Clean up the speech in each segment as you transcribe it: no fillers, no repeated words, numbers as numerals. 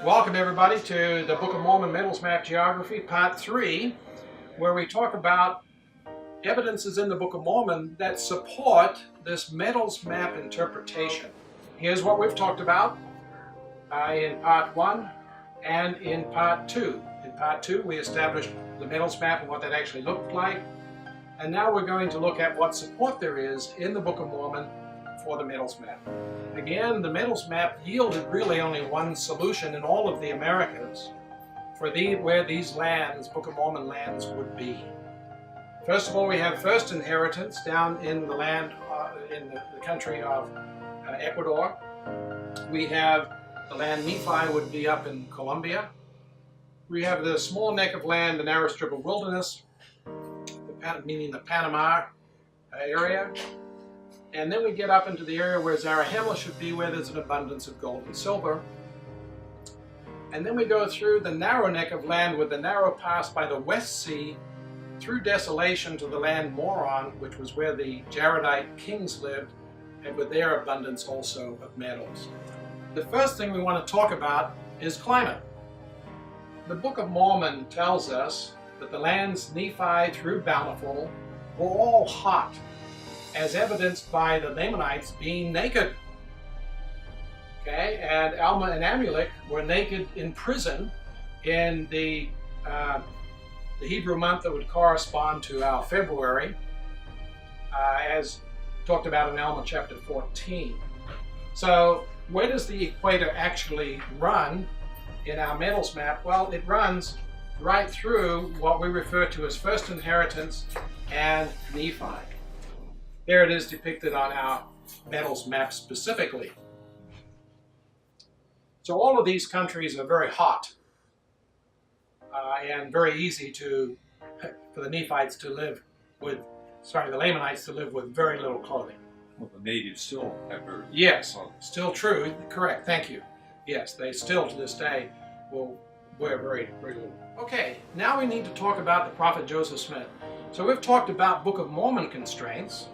Welcome everybody to the Book of Mormon Metals Map Geography, Part 3, where we talk about evidences in the Book of Mormon that support this metals map interpretation. Here's what we've talked about in Part 1 and in Part 2. In Part 2 we established the metals map and what that actually looked like, and now we're going to look at what support there is in the Book of Mormon for the metals map. Again, the metals map yielded really only one solution in all of the Americas for where these lands, Book of Mormon lands, would be. First of all, we have first inheritance down in the land, in the country of Ecuador. We have the land Nephi would be up in Colombia. We have the small neck of land, the narrow strip of wilderness, meaning the Panama area. And then we get up into the area where Zarahemla should be, where there's an abundance of gold and silver. And then we go through the narrow neck of land with the narrow pass by the West Sea through desolation to the land Moron, which was where the Jaredite kings lived, and with their abundance also of metals. The first thing we want to talk about is climate. The Book of Mormon tells us that the lands Nephi through Bountiful were all hot, as evidenced by the Lamanites being naked. Okay, and Alma and Amulek were naked in prison in the Hebrew month that would correspond to our February, as talked about in Alma chapter 14. So where does the equator actually run in our metals map? Well, it runs right through what we refer to as first inheritance and Nephi. There it is depicted on our metals map specifically. So all of these countries are very hot and very easy for the Nephites to live with, the Lamanites to live with very little clothing. Well, the natives still have very Yes, still true, correct, thank you. Yes, they still to this day will wear very, very little. Okay, now we need to talk about the prophet Joseph Smith. So we've talked about Book of Mormon constraints.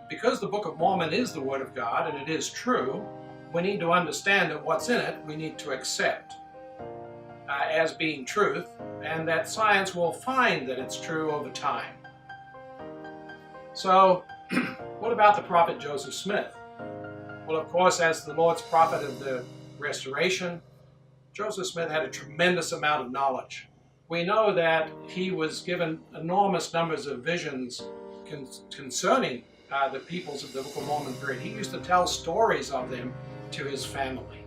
Because the Book of Mormon is the Word of God and it is true, we need to understand that what's in it we need to accept as being truth, and that science will find that it's true over time. So, what about the prophet Joseph Smith? Well, of course, as the Lord's prophet of the Restoration, Joseph Smith had a tremendous amount of knowledge. We know that he was given enormous numbers of visions concerning the peoples of the Book of Mormon period. He used to tell stories of them to his family.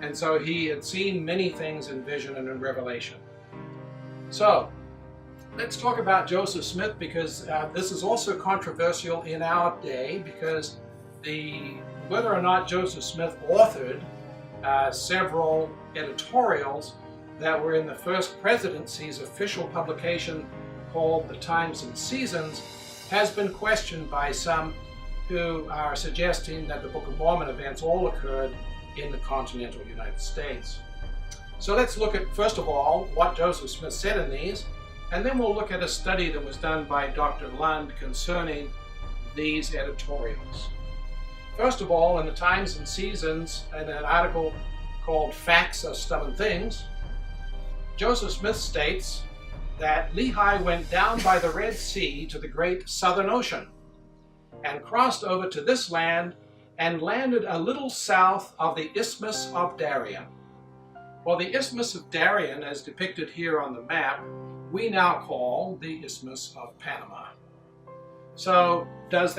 And so he had seen many things in vision and in revelation. So, let's talk about Joseph Smith, because this is also controversial in our day, because whether or not Joseph Smith authored several editorials that were in the First Presidency's official publication called The Times and Seasons has been questioned by some who are suggesting that the Book of Mormon events all occurred in the continental United States. So let's look at, first of all, what Joseph Smith said in these, and then we'll look at a study that was done by Dr. Lund concerning these editorials. First of all, in the Times and Seasons, in an article called Facts of Stubborn Things, Joseph Smith states that Lehi went down by the Red Sea to the great Southern Ocean and crossed over to this land and landed a little south of the Isthmus of Darien. Well, the Isthmus of Darien, as depicted here on the map, we now call the Isthmus of Panama. So does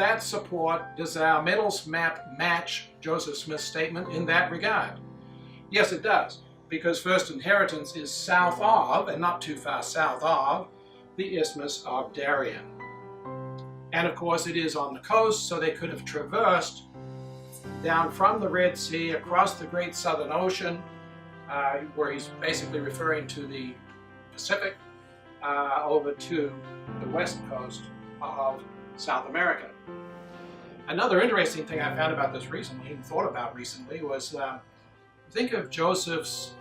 our metals map match Joseph Smith's statement in that regard? Yes, it does, because first inheritance is south of, and not too far south of, the Isthmus of Darien. And of course it is on the coast, so they could have traversed down from the Red Sea across the great Southern Ocean, where he's basically referring to the Pacific, over to the west coast of South America. Another interesting thing I found about this recently, and thought about recently, was think of Joseph's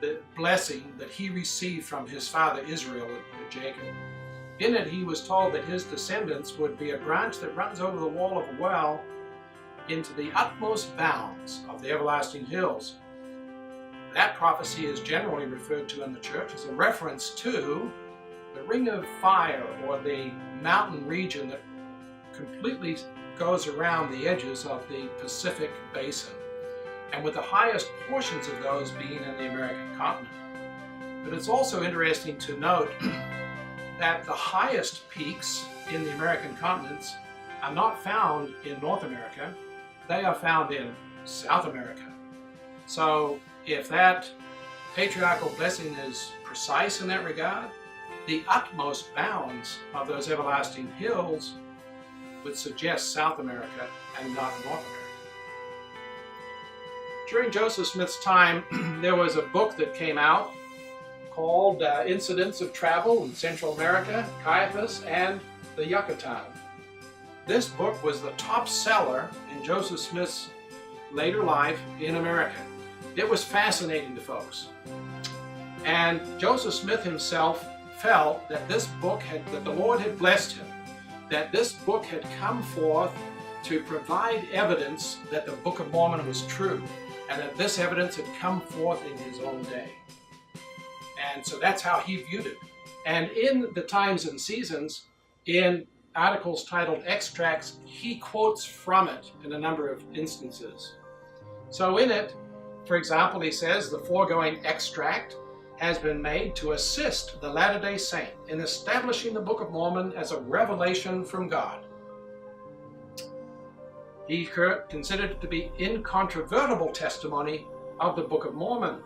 the blessing that he received from his father Israel with Jacob. In it, he was told that his descendants would be a branch that runs over the wall of a well into the utmost bounds of the everlasting hills. that prophecy is generally referred to in the church as a reference to the ring of fire, or the mountain region that completely goes around the edges of the Pacific Basin, and with the highest portions of those being in the American continent. But it's also interesting to note that the highest peaks in the American continents are not found in North America, they are found in South America. So if that patriarchal blessing is precise in that regard, the utmost bounds of those everlasting hills would suggest South America and not North America. During Joseph Smith's time, there was a book that came out called Incidents of Travel in Central America, Caiaphas, and the Yucatan. This book was the top seller in Joseph Smith's later life in America. It was fascinating to folks. And Joseph Smith himself felt that this book that the Lord had blessed him, that this book had come forth to provide evidence that the Book of Mormon was true, and that this evidence had come forth in his own day. And so that's how he viewed it. And in the Times and Seasons, in articles titled Extracts, he quotes from it in a number of instances. So in it, for example, he says, the foregoing extract has been made to assist the Latter-day Saint in establishing the Book of Mormon as a revelation from God. He considered it to be incontrovertible testimony of the Book of Mormon.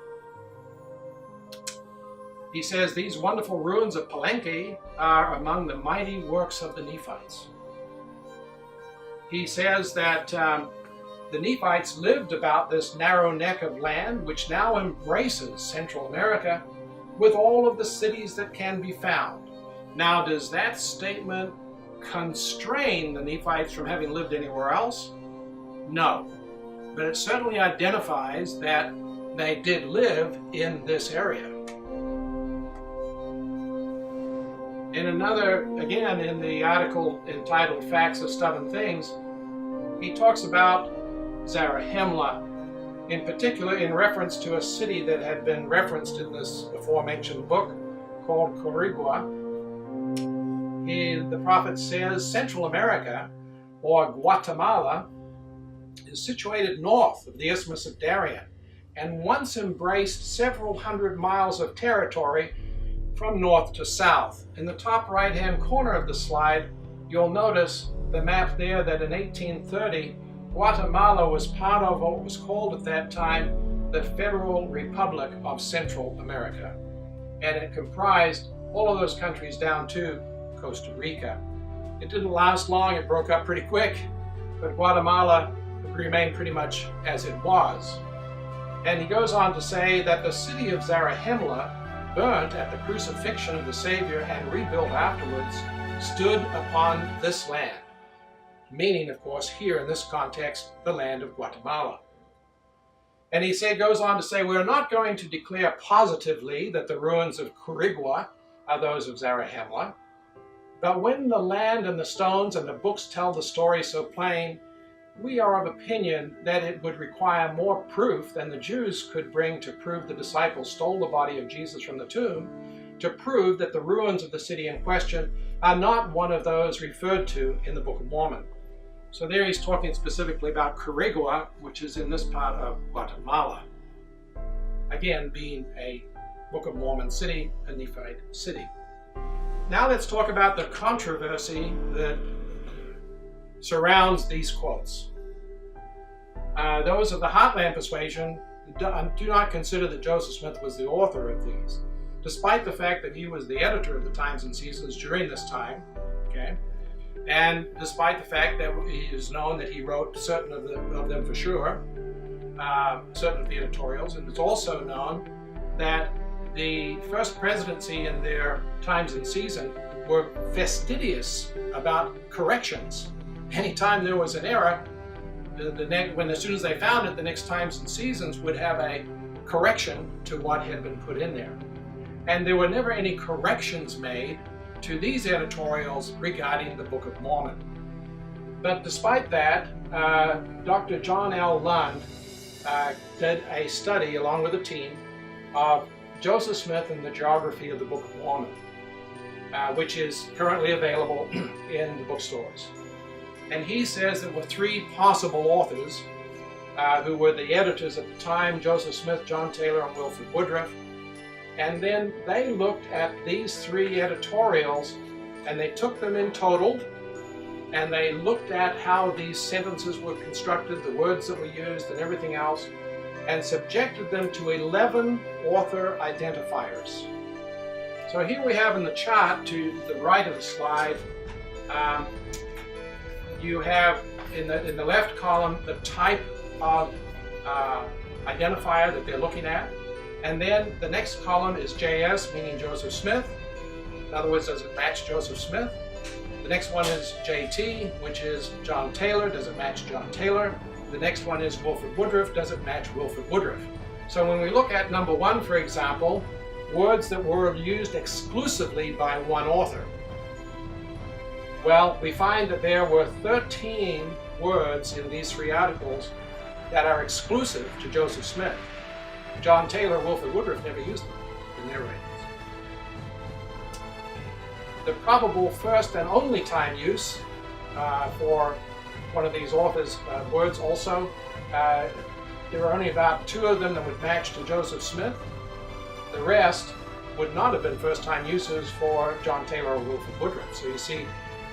He says these wonderful ruins of Palenque are among the mighty works of the Nephites. He says that the Nephites lived about this narrow neck of land which now embraces Central America with all of the cities that can be found. Now, does that statement constrain the Nephites from having lived anywhere else? No. But it certainly identifies that they did live in this area. In another, again, in the article entitled Facts of Stubborn Things, he talks about Zarahemla, in particular in reference to a city that had been referenced in this aforementioned book called Corigua. The prophet says Central America, or Guatemala, is situated north of the Isthmus of Darien and once embraced several hundred miles of territory from north to south. In the top right-hand corner of the slide, you'll notice the map there that in 1830, Guatemala was part of what was called at that time the Federal Republic of Central America. And it comprised all of those countries down to Costa Rica. It didn't last long, it broke up pretty quick, but Guatemala remained pretty much as it was. And he goes on to say that the city of Zarahemla, burnt at the crucifixion of the Savior and rebuilt afterwards, stood upon this land. Meaning, of course, here in this context, the land of Guatemala. And he goes on to say, we're not going to declare positively that the ruins of Corigua are those of Zarahemla, but when the land and the stones and the books tell the story so plain, we are of opinion that it would require more proof than the Jews could bring to prove the disciples stole the body of Jesus from the tomb, to prove that the ruins of the city in question are not one of those referred to in the Book of Mormon. So there he's talking specifically about Corigua, which is in this part of Guatemala. Again, being a Book of Mormon city, a Nephite city. Now let's talk about the controversy that surrounds these quotes. Those of the Heartland persuasion do not consider that Joseph Smith was the author of these, despite the fact that he was the editor of the Times and Seasons during this time, okay? And despite the fact that it is known that he wrote certain of them for sure, certain of the editorials, and it's also known that the first presidency in their Times and Season were fastidious about corrections. Anytime there was an error, as soon as they found it, the next Times and Seasons would have a correction to what had been put in there. And there were never any corrections made to these editorials regarding the Book of Mormon. But despite that, Dr. John L. Lund did a study along with a team of Joseph Smith and the geography of the Book of Mormon, which is currently available in the bookstores. And he says there were three possible authors who were the editors at the time: Joseph Smith, John Taylor, and Wilford Woodruff. And then they looked at these three editorials and they took them in total, and they looked at how these sentences were constructed, the words that were used and everything else, and subjected them to 11 author identifiers. So here we have in the chart to the right of the slide, you have in the left column the type of identifier that they're looking at, and then the next column is JS, meaning Joseph Smith. In other words, does it match Joseph Smith? The next one is JT, which is John Taylor. Does it match John Taylor? The next one is Wilford Woodruff. Does it match Wilford Woodruff? So when we look at number one, for example, words that were used exclusively by one author, well, we find that there were 13 words in these three articles that are exclusive to Joseph Smith. John Taylor, Wilford Woodruff never used them in their writings. The probable first and only time use for one of these authors' words also, there are only about 2 of them that would match to Joseph Smith. The rest would not have been first-time uses for John Taylor or Wilford Woodruff. So you see,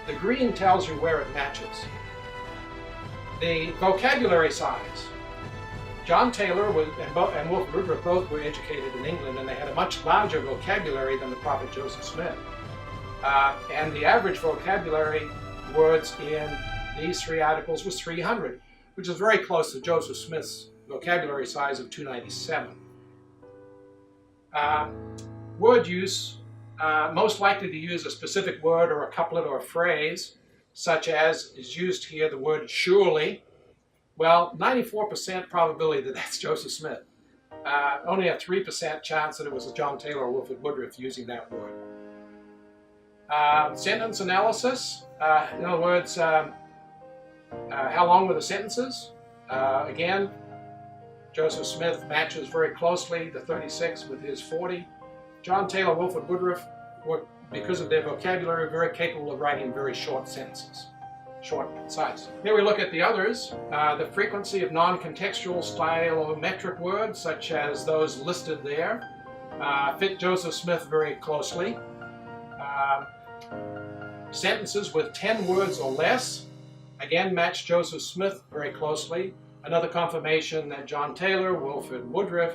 the green tells you where it matches. The vocabulary size. John Taylor and Wilford Woodruff both were educated in England, and they had a much larger vocabulary than the prophet Joseph Smith. And the average vocabulary words in these three articles was 300, which is very close to Joseph Smith's vocabulary size of 297. Word use, most likely to use a specific word or a couplet or a phrase, such as is used here, the word surely. Well, 94% probability that that's Joseph Smith. Only a 3% chance that it was John Taylor or Wilford Woodruff using that word. Sentence analysis, in other words, how long were the sentences? Again, Joseph Smith matches very closely the 36 with his 40. John Taylor, Wilford Woodruff were, because of their vocabulary, very capable of writing very short sentences, short and concise. Here we look at the others, the frequency of non-contextual stylometric words, such as those listed there, fit Joseph Smith very closely. Sentences with 10 words or less, again, match Joseph Smith very closely. Another confirmation that John Taylor, Wilford Woodruff,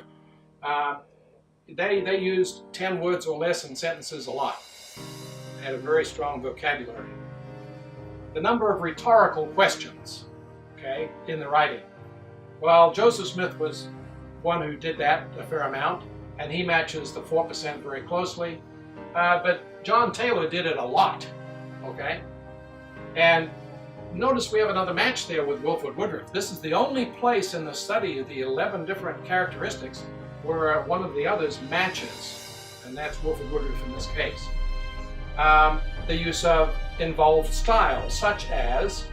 they used 10 words or less in sentences a lot. They had a very strong vocabulary. The number of rhetorical questions, okay, in the writing. Well, Joseph Smith was one who did that a fair amount, and he matches the 4% very closely. But John Taylor did it a lot, okay? And notice we have another match there with Wilford Woodruff. This is the only place in the study of the 11 different characteristics where one of the others matches, and that's Wilford Woodruff in this case. The use of involved styles, such as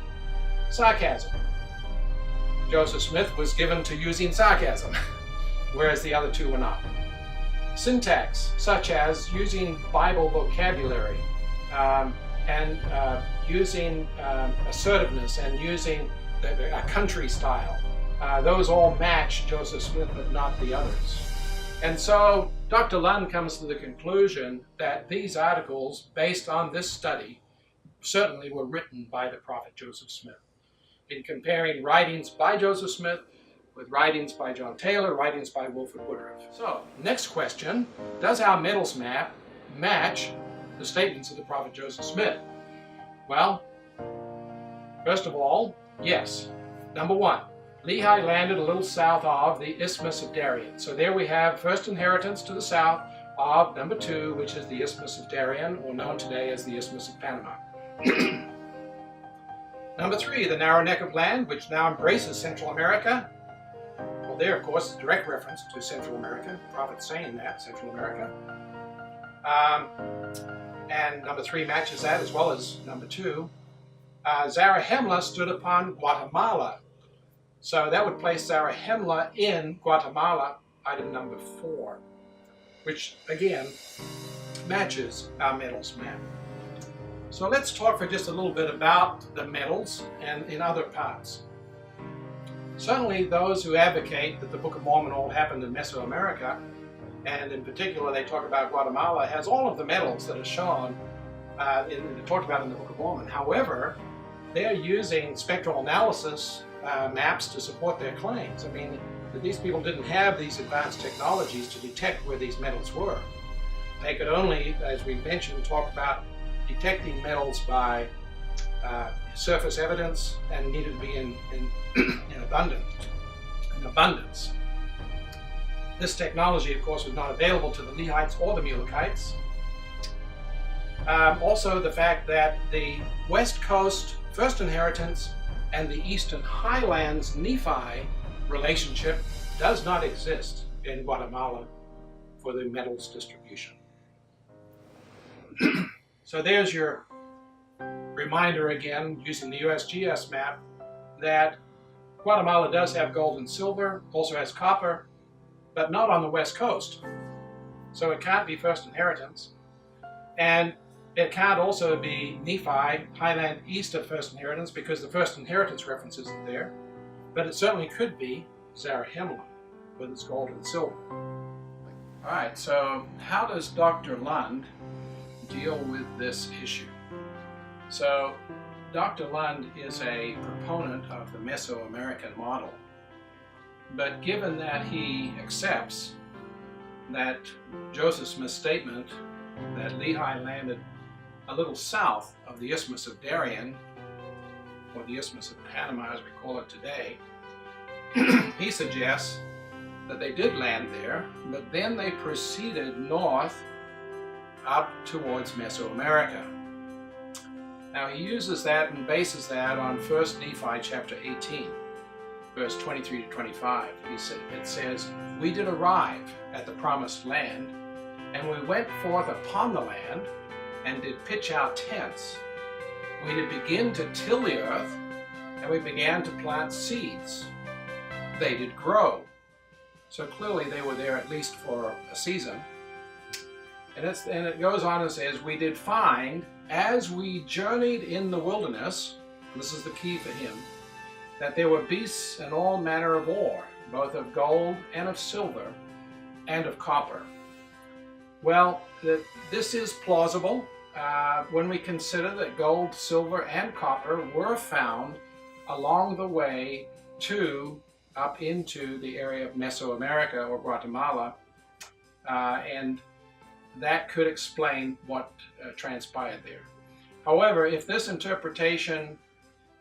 sarcasm. Joseph Smith was given to using sarcasm, whereas the other two were not. Syntax, such as using Bible vocabulary, and using assertiveness and using a country style. Those all match Joseph Smith, but not the others. And so Dr. Lund comes to the conclusion that these articles, based on this study, certainly were written by the prophet Joseph Smith. In comparing writings by Joseph Smith with writings by John Taylor, writings by Wilford Woodruff. So, next question, does our metals map match the statements of the prophet Joseph Smith? Well, first of all, yes. Number one, Lehi landed a little south of the Isthmus of Darien. So there we have first inheritance to the south of number 2, which is the Isthmus of Darien, or known today as the Isthmus of Panama. Number 3, the narrow neck of land, which now embraces Central America. Well, there, of course, is a direct reference to Central America. The prophet saying that, Central America. And number 3 matches that, as well as number 2. Zarahemla stood upon Guatemala. So that would place Zarahemla in Guatemala, item number 4. which again matches our metals map. So let's talk for just a little bit about the metals and in other parts. Certainly those who advocate that the Book of Mormon all happened in Mesoamerica, and in particular they talk about Guatemala, has all of the metals that are shown talked about in the Book of Mormon. However, they're using spectral analysis maps to support their claims. I mean, these people didn't have these advanced technologies to detect where these metals were. They could only, as we mentioned, talk about detecting metals by surface evidence and needed to be in abundance. This technology, of course, was not available to the Lehites or the Mulekites. Also, the fact that the West Coast First Inheritance and the Eastern Highlands Nephi relationship does not exist in Guatemala for the metals distribution. So there's your reminder again, using the USGS map, that Guatemala does have gold and silver, also has copper, but not on the West Coast. So it can't be First Inheritance. And it can't also be Nephi, Highland east of First Inheritance, because the First Inheritance reference isn't there. But it certainly could be Zarahemla with its gold and silver. All right, so how does Dr. Lund deal with this issue? So Dr. Lund is a proponent of the Mesoamerican model, but given that he accepts that Joseph Smith's statement that Lehi landed a little south of the Isthmus of Darien, or the Isthmus of Panama as we call it today, he suggests that they did land there, but then they proceeded north up towards Mesoamerica. Now he uses that and bases that on 1 Nephi chapter 18, verse 23 to 25. It says, "We did arrive at the promised land, and we went forth upon the land, and did pitch our tents. We did begin to till the earth, and we began to plant seeds. They did grow." So clearly they were there at least for a season. And it goes on and says, "We did find, as we journeyed in the wilderness," this is the key for him, "that there were beasts and all manner of ore, both of gold and of silver and of copper." Well, this is plausible when we consider that gold, silver, and copper were found along the way up into the area of Mesoamerica or Guatemala, and that could explain what transpired there. However, if this interpretation,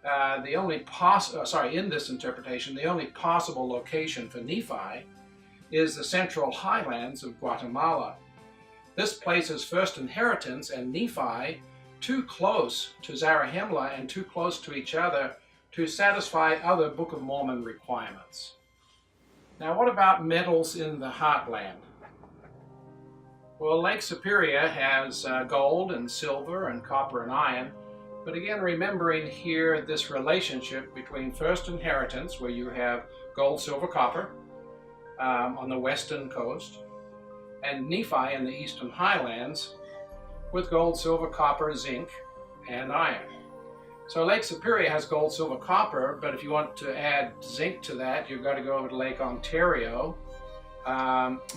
in this interpretation, the only possible location for Nephi is the central highlands of Guatemala. This places First Inheritance and Nephi too close to Zarahemla and too close to each other to satisfy other Book of Mormon requirements. Now, what about metals in the heartland? Well, Lake Superior has gold and silver and copper and iron, but again, remembering here this relationship between First Inheritance, where you have gold, silver, copper on the western coast, and Nephi in the eastern highlands with gold, silver, copper, zinc, and iron. So Lake Superior has gold, silver, copper, but if you want to add zinc to that, you've got to go over to Lake Ontario.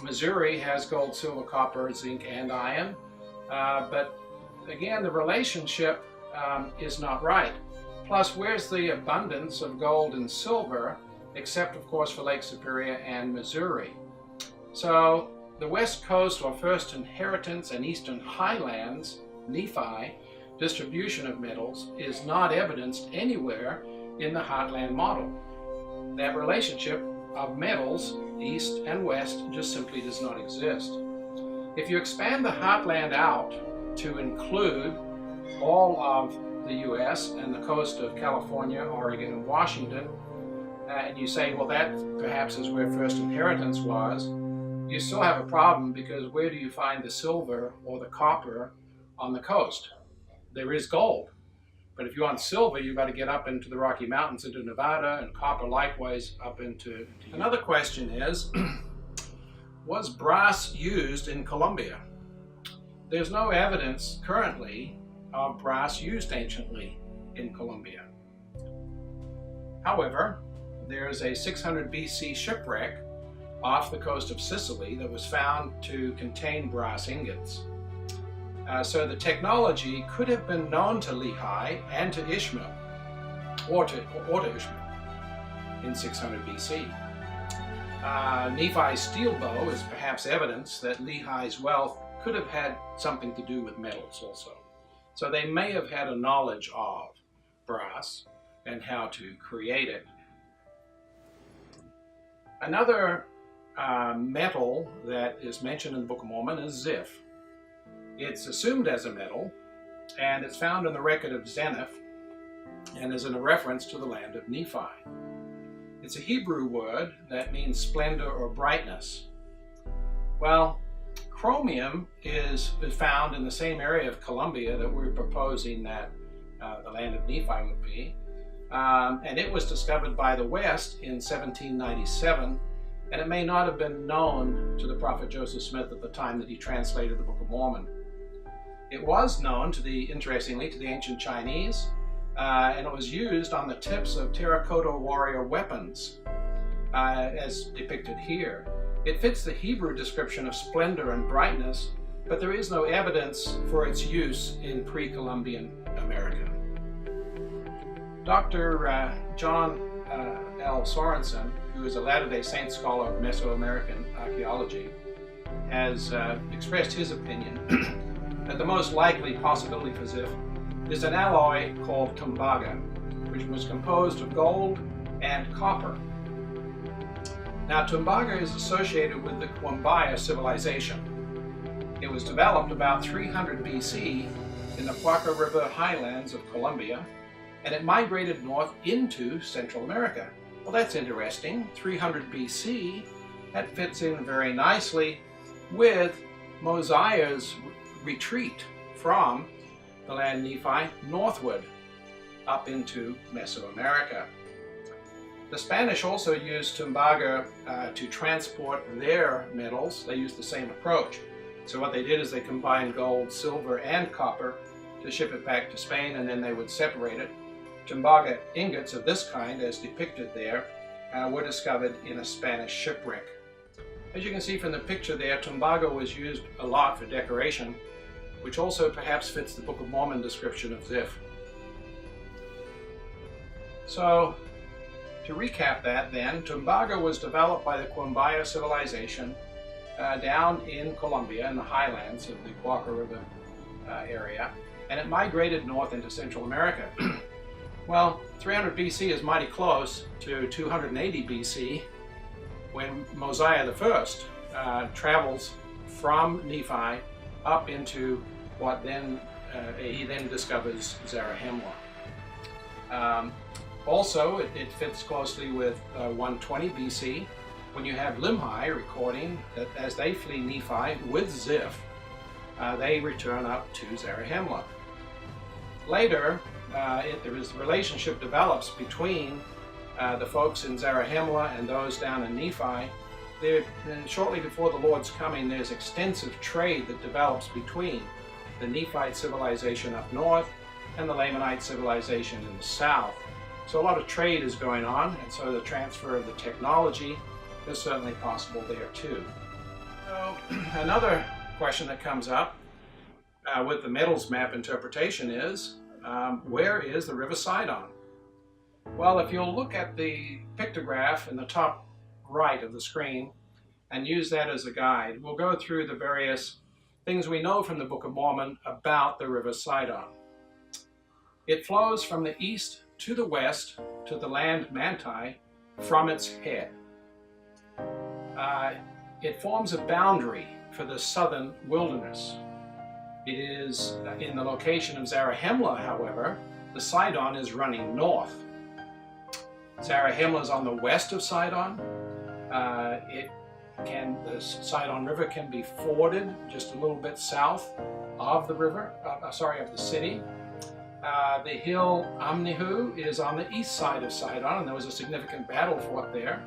Missouri has gold, silver, copper, zinc, and iron. But again, the relationship is not right. Plus, where's the abundance of gold and silver, except of course for Lake Superior and Missouri? So the West Coast or First Inheritance and Eastern Highlands, Nephi, distribution of metals is not evidenced anywhere in the Heartland model. That relationship of metals, east and west, just simply does not exist. If you expand the Heartland out to include all of the U.S. and the coast of California, Oregon, and Washington, and you say, well, that perhaps is where First Inheritance was, you still have a problem, because where do you find the silver or the copper on the coast? There is gold, but if you want silver, you've got to get up into the Rocky Mountains, into Nevada, and copper likewise up into... Another question is, Was brass used in Colombia? There's no evidence currently of brass used anciently in Colombia. However, there's a 600 BC shipwreck off the coast of Sicily that was found to contain brass ingots. So the technology could have been known to Lehi and to Ishmael, or to Ishmael in 600 BC. Nephi's steel bow is perhaps evidence that Lehi's wealth could have had something to do with metals also. So they may have had a knowledge of brass and how to create it. Another metal that is mentioned in the Book of Mormon is Ziph. It's assumed as a metal, and it's found in the record of Zeniff, and is in a reference to the land of Nephi. It's a Hebrew word that means splendor or brightness. Well, chromium is found in the same area of Colombia that we're proposing that the land of Nephi would be. And it was discovered by the West in 1797, and it may not have been known to the prophet Joseph Smith at the time that he translated the Book of Mormon. It was known interestingly, to the ancient Chinese, and it was used on the tips of terracotta warrior weapons, as depicted here. It fits the Hebrew description of splendor and brightness, but there is no evidence for its use in pre-Columbian America. Dr. John L. Sorensen, who is a Latter-day Saint scholar of Mesoamerican archaeology, has expressed his opinion that the most likely possibility for Ziph is an alloy called tumbaga, which was composed of gold and copper. Now, tumbaga is associated with the Quimbaya civilization. It was developed about 300 BC in the Huaca River highlands of Colombia, and it migrated north into Central America. Well, that's interesting. 300 BC, that fits in very nicely with Mosiah's retreat from the land Nephi northward up into Mesoamerica. The Spanish also used tumbaga to transport their metals. They used the same approach. So what they did is they combined gold, silver, and copper to ship it back to Spain, and then they would separate it. Tumbaga ingots of this kind, as depicted there, were discovered in a Spanish shipwreck. As you can see from the picture there, tumbaga was used a lot for decoration, which also perhaps fits the Book of Mormon description of Ziph. So, to recap that then, tumbaga was developed by the Quimbaya civilization down in Colombia in the highlands of the Huaca River area, and it migrated north into Central America. Well, 300 BC is mighty close to 280 BC when Mosiah I travels from Nephi up into what then he then discovers Zarahemla. Also, it fits closely with 120 BC when you have Limhi recording that as they flee Nephi with Ziph, they return up to Zarahemla. Later, the relationship develops between the folks in Zarahemla and those down in Nephi. Shortly before the Lord's coming, there's extensive trade that develops between the Nephite civilization up north and the Lamanite civilization in the south. So a lot of trade is going on, and so the transfer of the technology is certainly possible there too. So another question that comes up with the metals map interpretation is, where is the River Sidon? Well, if you'll look at the pictograph in the top right of the screen and use that as a guide, we'll go through the various things we know from the Book of Mormon about the River Sidon. It flows from the east to the west to the land Manti from its head. It forms a boundary for the southern wilderness. It is in the location of Zarahemla, however, the Sidon is running north. Zarahemla is on the west of Sidon. The Sidon River can be forded just a little bit south of the river, of the city. The hill Amnihu is on the east side of Sidon, and there was a significant battle fought there.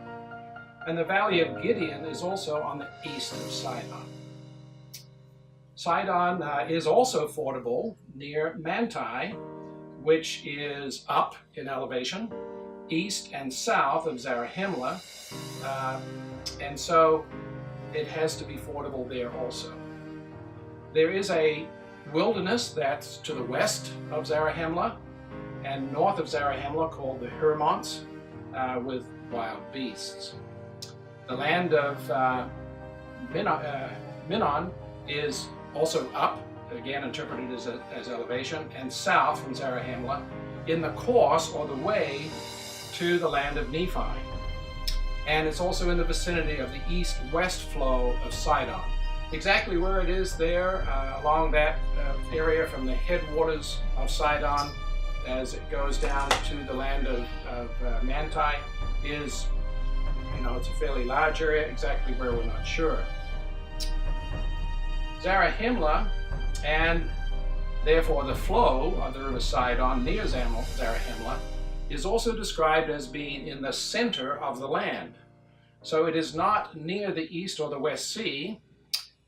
And the valley of Gideon is also on the east of Sidon. Sidon is also fordable near Manti, which is up in elevation, east and south of Zarahemla, and so it has to be fordable there also. There is a wilderness that's to the west of Zarahemla and north of Zarahemla called the Hermonts, with wild beasts. The land of Minon is also up, again interpreted as elevation, and south from Zarahemla in the course or the way to the land of Nephi. And it's also in the vicinity of the east-west flow of Sidon. Exactly where it is there, along that area from the headwaters of Sidon as it goes down to the land of Manti is, it's a fairly large area. Exactly where we're not sure. Zarahemla, and therefore the flow of the river Sidon near Zarahemla, is also described as being in the center of the land. So it is not near the east or the west sea,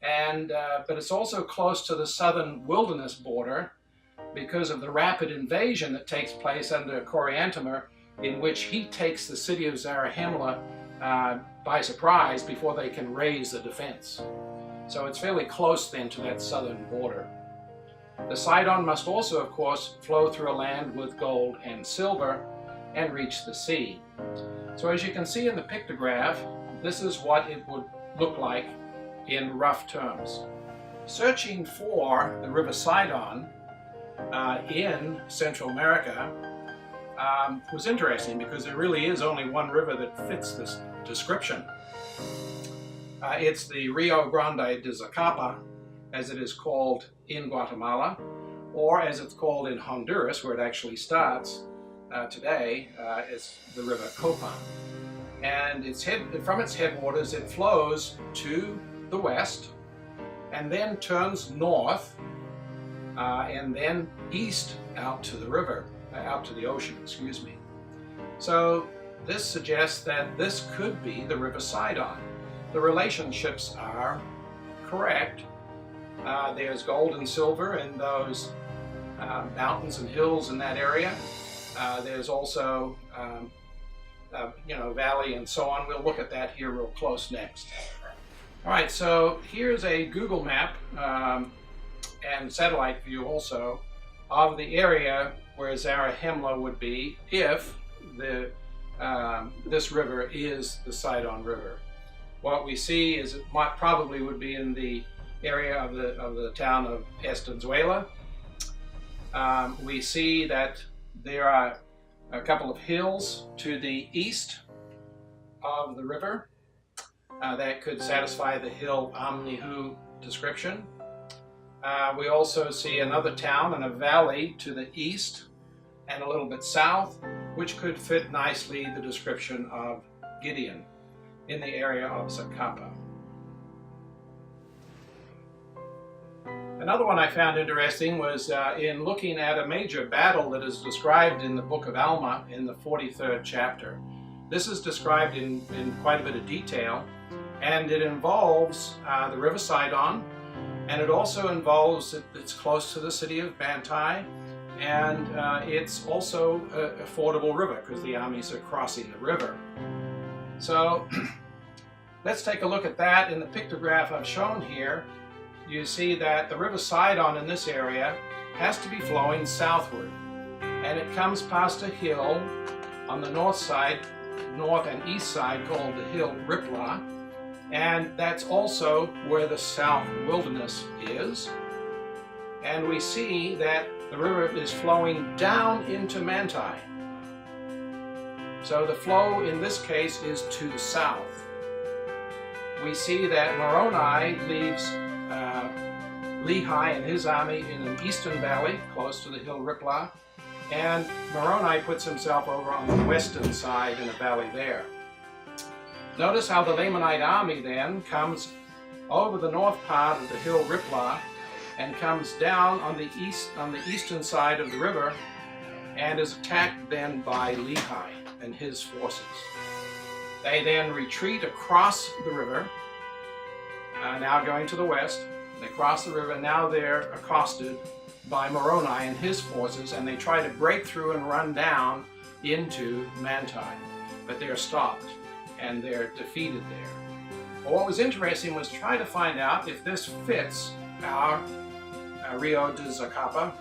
but it's also close to the southern wilderness border because of the rapid invasion that takes place under Coriantumr, in which he takes the city of Zarahemla by surprise before they can raise the defense. So it's fairly close then to that southern border. The Sidon must also, of course, flow through a land with gold and silver and reach the sea. So as you can see in the pictograph, this is what it would look like in rough terms. Searching for the river Sidon in Central America was interesting because there really is only one river that fits this description. It's the Rio Grande de Zacapa, as it is called in Guatemala, or as it's called in Honduras, where it actually starts today, is the river Copan. And from its headwaters, it flows to the west, and then turns north, and then east out to the river, out to the ocean, excuse me. So this suggests that this could be the river Sidon. The relationships are correct. There's gold and silver in those mountains and hills in that area. There's also, valley and so on. We'll look at that here real close next. All right, so here's a Google map and satellite view also of the area where Zarahemla would be if this river is the Sidon River. What we see is it probably would be in the area of the town of Estanzuela. We see that there are a couple of hills to the east of the river that could satisfy the hill Amnihu description. We also see another town and a valley to the east and a little bit south, which could fit nicely the description of Gideon in the area of Zacapa. Another one I found interesting was in looking at a major battle that is described in the book of Alma in the 43rd chapter. This is described in quite a bit of detail, and it involves the river Sidon, and it also involves it's close to the city of Manti, and it's also a fordable river because the armies are crossing the river. So let's take a look at that. In the pictograph I've shown here, you see that the river Sidon in this area has to be flowing southward, and it comes past a hill on the north and east side called the hill Ripla, and that's also where the south wilderness is. And we see that the river is flowing down into Manti. So the flow in this case is to the south. We see that Moroni leaves Lehi and his army in an eastern valley close to the hill Ripla, and Moroni puts himself over on the western side in a valley there. Notice how the Lamanite army then comes over the north part of the hill Ripla and comes down on the eastern side of the river and is attacked then by Lehi and his forces. They then retreat across the river, now going to the west. They cross the river, now they're accosted by Moroni and his forces, and they try to break through and run down into Manti. But they're stopped, and they're defeated there. But what was interesting was try to find out if this fits our Rio de Zacapa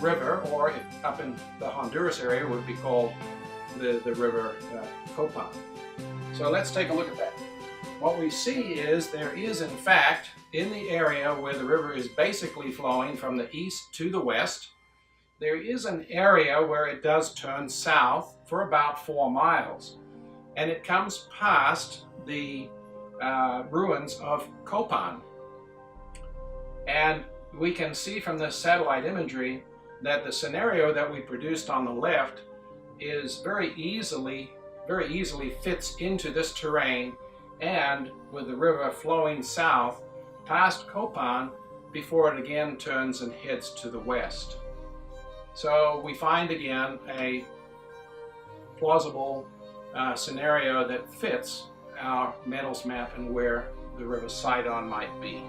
river, or if up in the Honduras area would be called the river Copan. So let's take a look at that. What we see is there is, in fact, in the area where the river is basically flowing from the east to the west, there is an area where it does turn south for about 4 miles. And it comes past the ruins of Copan. And we can see from this satellite imagery that the scenario that we produced on the left is very easily fits into this terrain, and with the river flowing south past Copan before it again turns and heads to the west. So we find again a plausible scenario that fits our metals map and where the river Sidon might be.